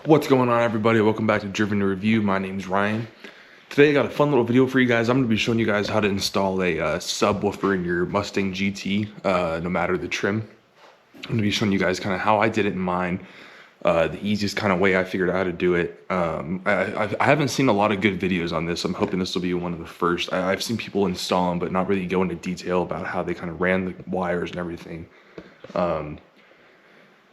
What's going on, everybody? Welcome back to Driven to Review. My name's Ryan. Today I got a fun little video for you guys. I'm going to be showing you guys how to install a subwoofer in your Mustang GT, no matter the trim. I'm going to be showing you guys kind of how I did it in mine, the easiest kind of way I figured out how to do it. I haven't seen a lot of good videos on this. I'm hoping this will be one of the first. I've seen people install them, but not really go into detail about how they kind of ran the wires and everything.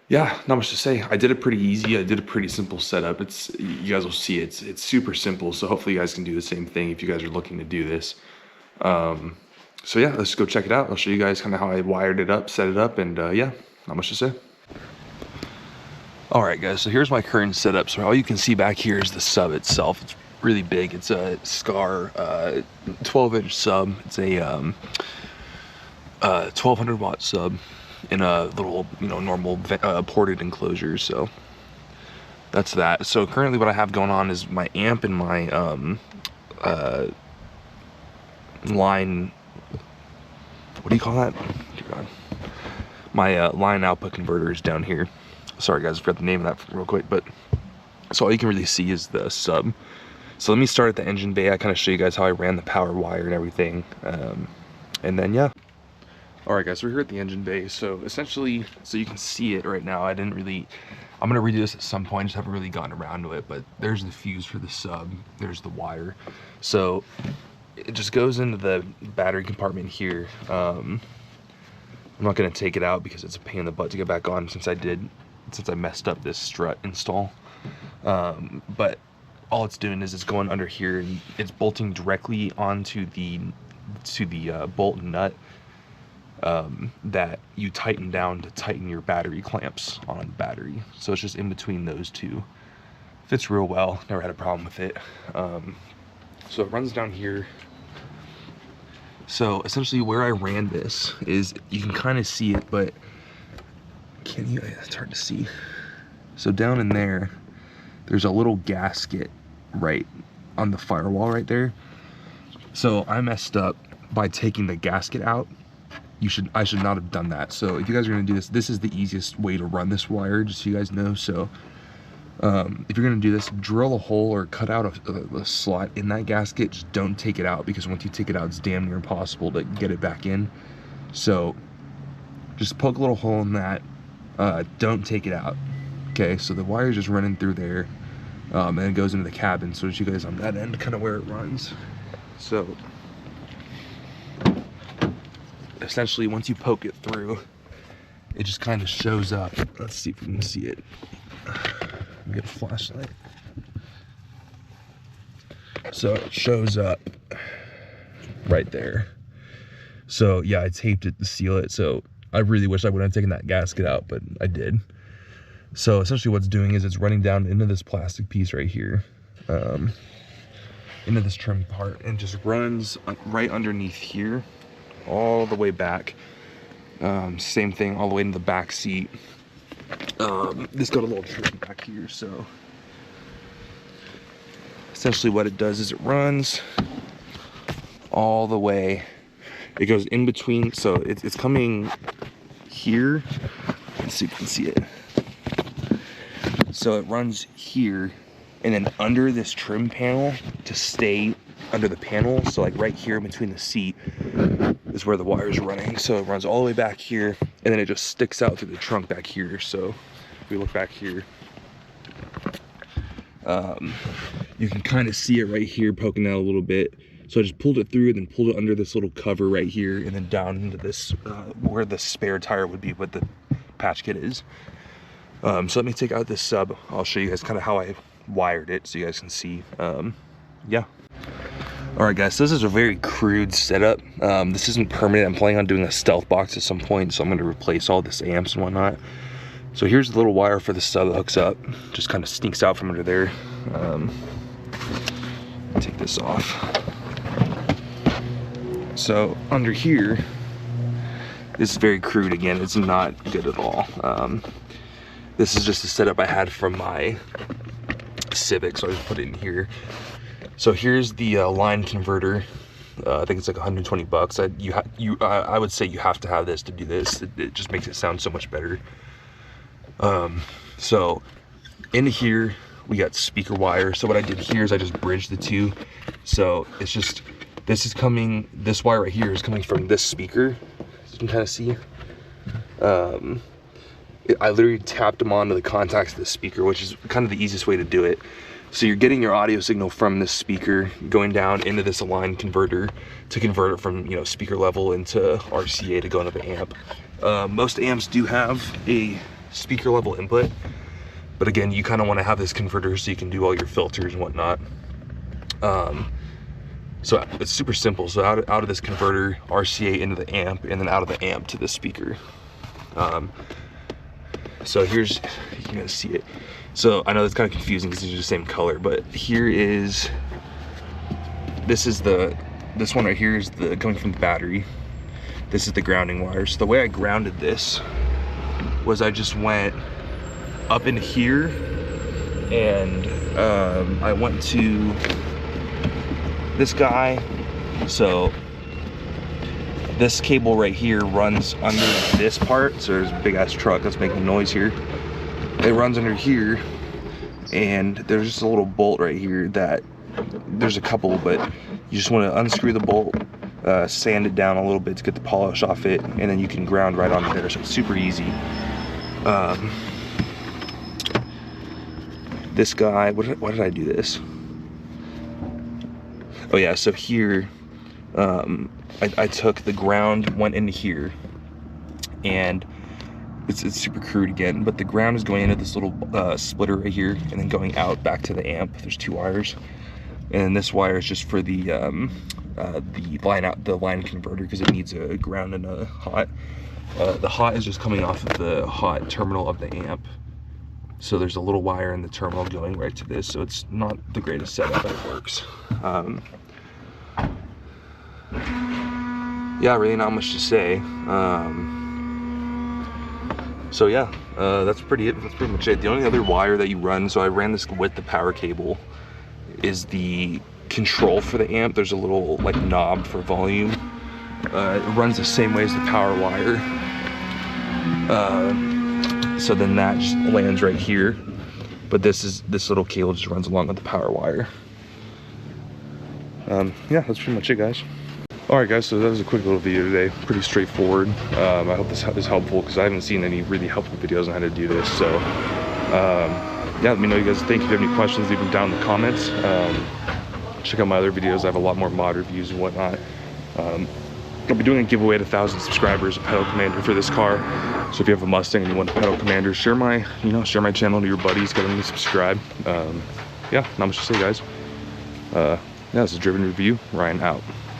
Yeah, not much to say. I did it pretty easy. I did a pretty simple setup. You guys will see it's super simple. So hopefully you guys can do the same thing if you guys are looking to do this. So yeah, let's go check it out. I'll show you guys kind of how I wired it up, set it up, and yeah, not much to say. All right, guys. So here's my current setup. So all you can see back here is the sub itself. It's really big. It's a Scar 12-inch sub. It's a 1200 watt sub in a little, normal ported enclosure. So that's that. So currently what I have going on is my amp and my line, what do you call that? Dear God. My line output converter is down here. Sorry guys, I forgot the name of that real quick, but so all you can really see is the sub. So let me start at the engine bay. I kind of show you guys how I ran the power wire and everything, and then yeah. Alright guys, so we're here at the engine bay. So essentially, so you can see it right now. I'm gonna redo this at some point, just haven't really gotten around to it, but there's the fuse for the sub, there's the wire. So it just goes into the battery compartment here. I'm not gonna take it out because it's a pain in the butt to get back on since I messed up this strut install. But all it's doing is it's going under here and it's bolting directly onto the bolt and nut that you tighten down to tighten your battery clamps on the battery. So it's just in between those two. Fits real well, never had a problem with it. So it runs down here. So essentially where I ran this is, you can kind of see it, but it's hard to see. So down in there's a little gasket right on the firewall right there. So I messed up by taking the gasket out. I should not have done that. So if you guys are gonna do this, this is the easiest way to run this wire, just so you guys know. So if you're gonna do this, drill a hole or cut out a slot in that gasket. Just don't take it out, because once you take it out, it's damn near impossible to get it back in. So just poke a little hole in that. Don't take it out. Okay, so the wire's just running through there, and it goes into the cabin. So you guys on that end, kind of where it runs. So essentially, once you poke it through, it just kind of shows up. Let's see if we can see it. Let me get a flashlight. So it shows up right there. So yeah, I taped it to seal it. So I really wish I wouldn't have taken that gasket out, but I did. So essentially what's doing is it's running down into this plastic piece right here, into this trim part, and just runs right underneath here, all the way back. Same thing all the way into the back seat. This got a little tricky back here. So essentially what it does is it runs all the way. It goes in between, so it's coming here. Let's see if you can see it. So it runs here and then under this trim panel to stay under the panel. So like right here between the seat is where the wire is running. So it runs all the way back here, and then it just sticks out through the trunk back here. So if we look back here, you can kind of see it right here poking out a little bit. So I just pulled it through and then pulled it under this little cover right here, and then down into this where the spare tire would be, what the patch kit is. So let me take out this sub. I'll show you guys kind of how I wired it so you guys can see. Yeah. All right guys, so this is a very crude setup. This isn't permanent. I'm planning on doing a stealth box at some point, so I'm going to replace all this amps and whatnot. So here's the little wire for the sub that hooks up. Just kind of sneaks out from under there. Take this off. So under here, this is very crude again. It's not good at all. This is just a setup I had from my Civic, so I just put it in here. So here's the line converter. I think it's like 120 bucks. I would say you have to have this to do this. It just makes it sound so much better. So in here, we got speaker wire. So what I did here is I just bridged the two. So it's just, this wire right here is coming from this speaker. So you can kind of see. I literally tapped them onto the contacts of the speaker, which is kind of the easiest way to do it. So you're getting your audio signal from this speaker going down into this aligned converter to convert it from, you know, speaker level into RCA to go into the amp. Most amps do have a speaker level input, but again, you kind of want to have this converter so you can do all your filters and whatnot. So it's super simple. So out of this converter, RCA into the amp, and then out of the amp to the speaker. So here's, you can see it. So I know that's kind of confusing because these are the same color, but here is, this one right here is the coming from the battery. This is the grounding wire. So the way I grounded this was I just went up into here, and I went to this guy. So this cable right here runs under this part. So there's a big ass truck that's making noise here. It runs under here, and there's just a little bolt right here that, there's a couple, but you just want to unscrew the bolt, sand it down a little bit to get the polish off it, and then you can ground right onto there. So it's super easy. This guy, why did I do this? Oh yeah, so here, I took the ground, went into here, and it's super crude again, but the ground is going into this little splitter right here, and then going out back to the amp. There's two wires, and this wire is just for the line converter, because it needs a ground and a hot. The hot is just coming off of the hot terminal of the amp. So there's a little wire in the terminal going right to this, so it's not the greatest setup, but it works. Yeah, really not much to say. So yeah, that's pretty much it. The only other wire that you run, so I ran this with the power cable, is the control for the amp. There's a little like knob for volume. It runs the same way as the power wire. So then that just lands right here. But this little cable just runs along with the power wire. Yeah, that's pretty much it, guys. Alright guys, so that was a quick little video today. Pretty straightforward. I hope this is helpful, because I haven't seen any really helpful videos on how to do this. So yeah, let me know you guys think. If you have any questions, leave them down in the comments. Check out my other videos. I have a lot more mod reviews and whatnot. I'll be doing a giveaway at 1,000 subscribers, a pedal commander for this car. So if you have a Mustang and you want a pedal commander, share my channel to your buddies, get them to subscribe. Yeah, not much to say, guys. Yeah, this is Driven Review. Ryan out.